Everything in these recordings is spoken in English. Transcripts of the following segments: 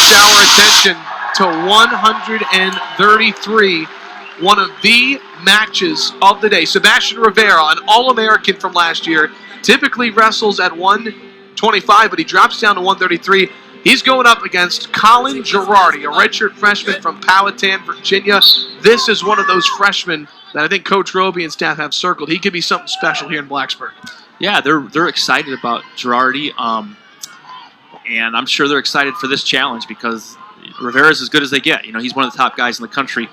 brings our attention to 133, one of the matches of the day. Sebastian Rivera, an All-American from last year, typically wrestles at 125, but he drops down to 133. He's going up against Collin Gerardi, a redshirt freshman from Powhatan, Virginia. This is one of those freshmen that I think Coach Roby and staff have circled. He could be something special here in Blacksburg. Yeah, they're excited about Gerardi, and I'm sure they're excited for this challenge because Rivera's as good as they get. You know, he's one of the top guys in the country,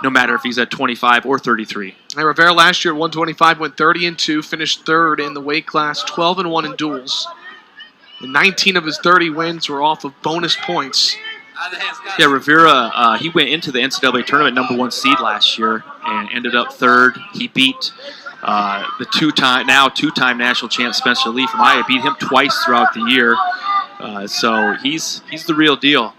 no matter if he's at 25 or 33. And Rivera last year at 125 went 30-2, finished third in the weight class, 12-1 in duels. And 19 of his 30 wins were off of bonus points. Yeah, Rivera, he went into the NCAA tournament #1 seed last year and ended up third. He beat the two-time national champ Spencer Lee from Iowa. Beat him twice throughout the year. So he's the real deal.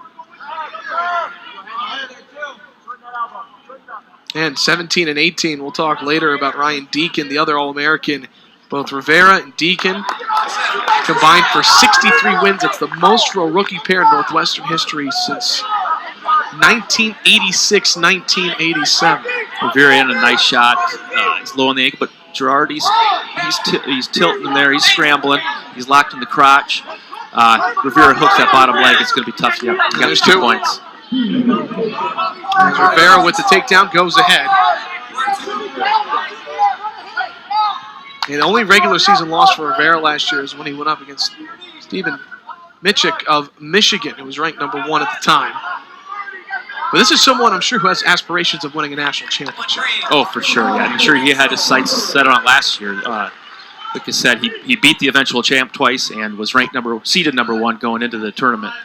And 17 and 18, we'll talk later about Ryan Deacon, the other All-American. Both Rivera and Deacon combined for 63 wins. It's the most for a rookie pair in Northwestern history since 1986-1987. Rivera in a nice shot. He's low on the ankle, but Gerardi's he's tilting him there. He's scrambling. He's locked in the crotch. Rivera hooks that bottom leg. It's going to be tough to get. He got 2 points. Rivera with the takedown goes ahead. And the only regular season loss for Rivera last year is when he went up against Stephen Michik of Michigan, who was ranked #1 at the time. But this is someone I'm sure who has aspirations of winning a national championship. Oh, for sure. Yeah, I'm sure he had his sights set on it last year. Like I said, he beat the eventual champ twice and was ranked seeded #1 going into the tournament.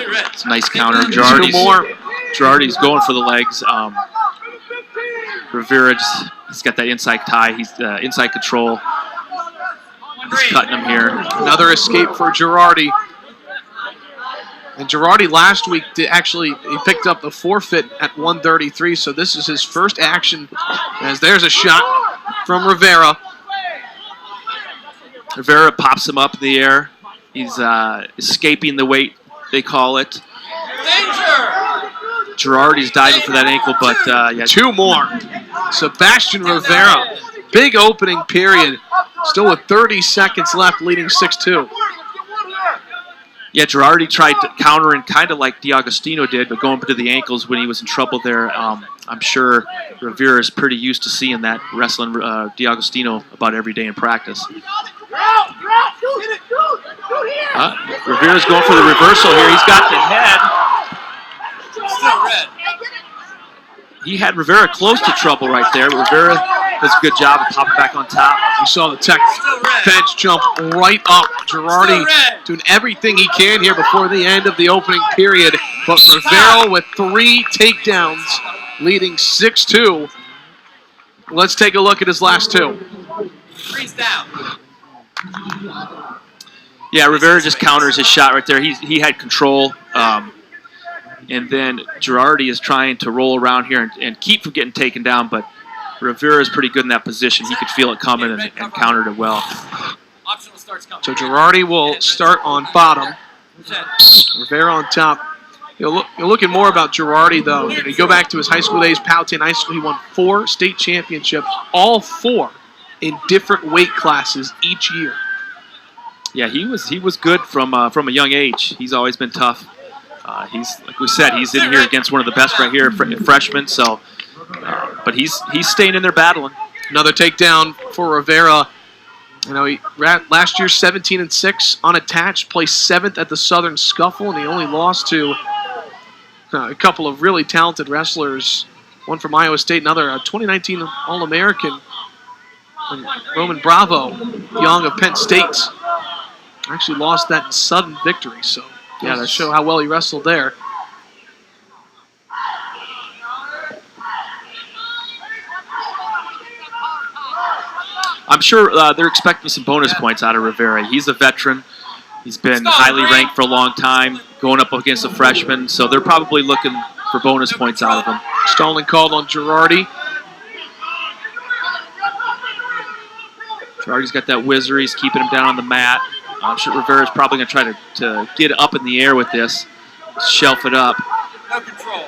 It's a nice counter. Gerardi's going for the legs. Rivera, he's got that inside tie. He's inside control. He's cutting him here. Another escape for Gerardi. And Gerardi last week he picked up the forfeit at 133, so this is his first action as there's a shot from Rivera. Rivera pops him up in the air. He's escaping the weight, they call it. Gerardi's diving for that ankle, but yeah. 2 more. Sebastian Rivera, big opening period. Still with 30 seconds left, leading 6-2. Yeah, Gerardi tried to counter and kind of like D'Agostino did, but going to the ankles when he was in trouble there. I'm sure Rivera is pretty used to seeing that wrestling D'Agostino about every day in practice. Rivera's going for the reversal here. He's got the head. Still red. He had Rivera close to trouble right there. Rivera does a good job of popping back on top. You saw the tech bench jump right up. Gerardi doing everything he can here before the end of the opening period. But Rivera with 3 takedowns, leading 6-2. Let's take a look at his last 2. Freeze down. Yeah, Rivera just counters his shot right there. He had control. And then Gerardi is trying to roll around here and keep from getting taken down, but Rivera is pretty good in that position. He could feel it coming and countered it well. So Gerardi will start on bottom. Rivera on top. You're looking more about Gerardi, though. You go back to his high school days, Powhatan High School. He won 4 state championships, all 4 in different weight classes each year. Yeah, he was good from a young age. He's always been tough. He's, like we said, he's in here against one of the best right here, freshman. So, but he's staying in there battling. Another takedown for Rivera. You know, he last year 17-6 unattached, placed 7th at the Southern Scuffle, and he only lost to a couple of really talented wrestlers. One from Iowa State, another 2019 All-American, Roman Bravo, Young of Penn State. Actually lost that in sudden victory, so. Yeah, that show how well he wrestled there. I'm sure they're expecting some bonus points out of Rivera. He's a veteran. He's been highly ranked for a long time, going up against a freshman, so they're probably looking for bonus points out of him. Stalling called on Gerardi. Gerardi's got that whizzer. He's keeping him down on the mat. I'm sure Rivera's probably going to try to get up in the air with this, shelf it up. No control.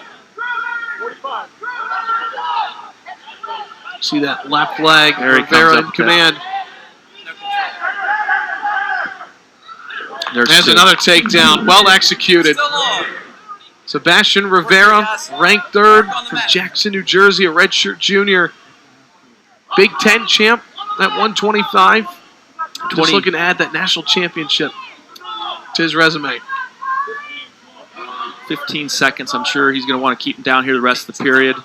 See that left leg, There he Rivera comes in up command. There's There's two. another takedown, well executed. Still on. Sebastian Rivera, ranked third from Jackson, New Jersey, a redshirt junior. Big Ten champ at 125. Just looking to add that national championship to his resume. 15 seconds. I'm sure he's going to want to keep him down here the rest of the period.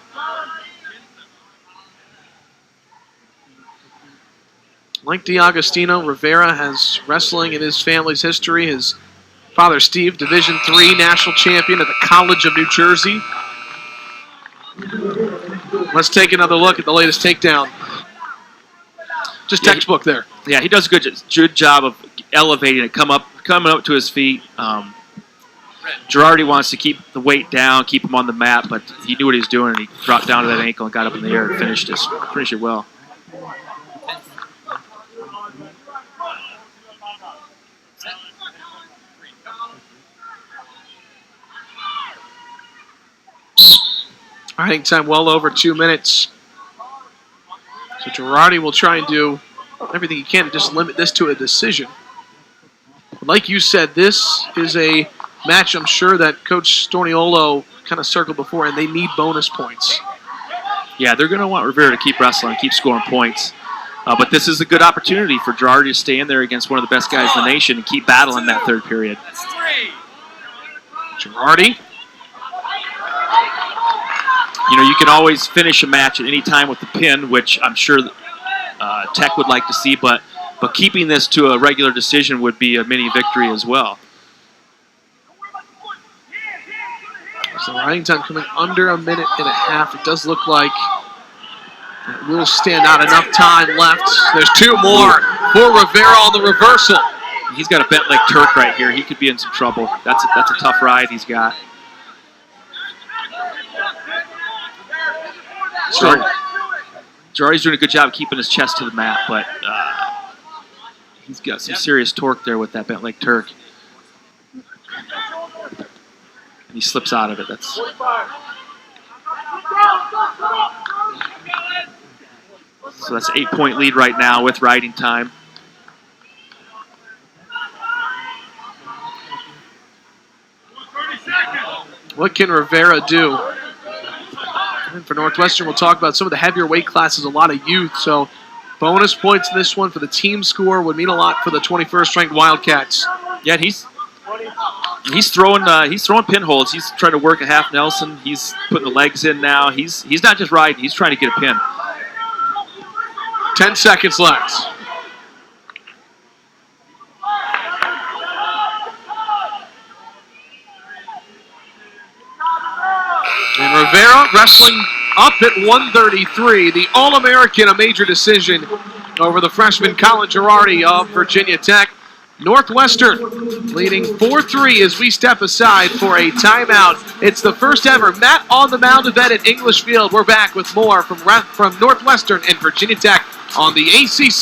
Like DiAgostino, Rivera has wrestling in his family's history. His father, Steve, Division III national champion at the College of New Jersey. Let's take another look at the latest takedown. Just textbook there. Yeah, he does a good job of elevating it, coming up to his feet. Gerardi wants to keep the weight down, keep him on the mat, but he knew what he was doing, and he dropped down to that ankle and got up in the air and finished it well. Riding time well over 2 minutes. So Gerardi will try and do everything he can to just limit this to a decision. Like you said, this is a match I'm sure that Coach Storniolo kind of circled before, and they need bonus points. Yeah, they're going to want Rivera to keep wrestling, keep scoring points. But this is a good opportunity for Gerardi to stay in there against one of the best guys in the nation and keep battling that third period. That's 3. Gerardi. You know, you can always finish a match at any time with the pin, which I'm sure Tech would like to see, but keeping this to a regular decision would be a mini victory as well. So riding time coming under a minute and a half. It does look like it will stand out. Enough time left. There's 2 more for Rivera on the reversal. He's got a bent leg Turk right here. He could be in some trouble. That's a tough ride he's got. Gerardi's doing a good job keeping his chest to the mat, but he's got some serious torque there with that bent leg Turk. And he slips out of it. So that's an 8-point lead right now with riding time. What can Rivera do? And for Northwestern, we'll talk about some of the heavier weight classes, a lot of youth. So bonus points in this one for the team score would mean a lot for the 21st ranked Wildcats. Yeah, he's throwing pinholds. He's trying to work a half Nelson. He's putting the legs in now. He's not just riding. He's trying to get a pin. 10 seconds left. And Rivera wrestling up at 133. The All-American, a major decision over the freshman Collin Gerardi of Virginia Tech. Northwestern leading 4-3 as we step aside for a timeout. It's the first ever Matt on the Mound event at English Field. We're back with more from Northwestern and Virginia Tech on the ACC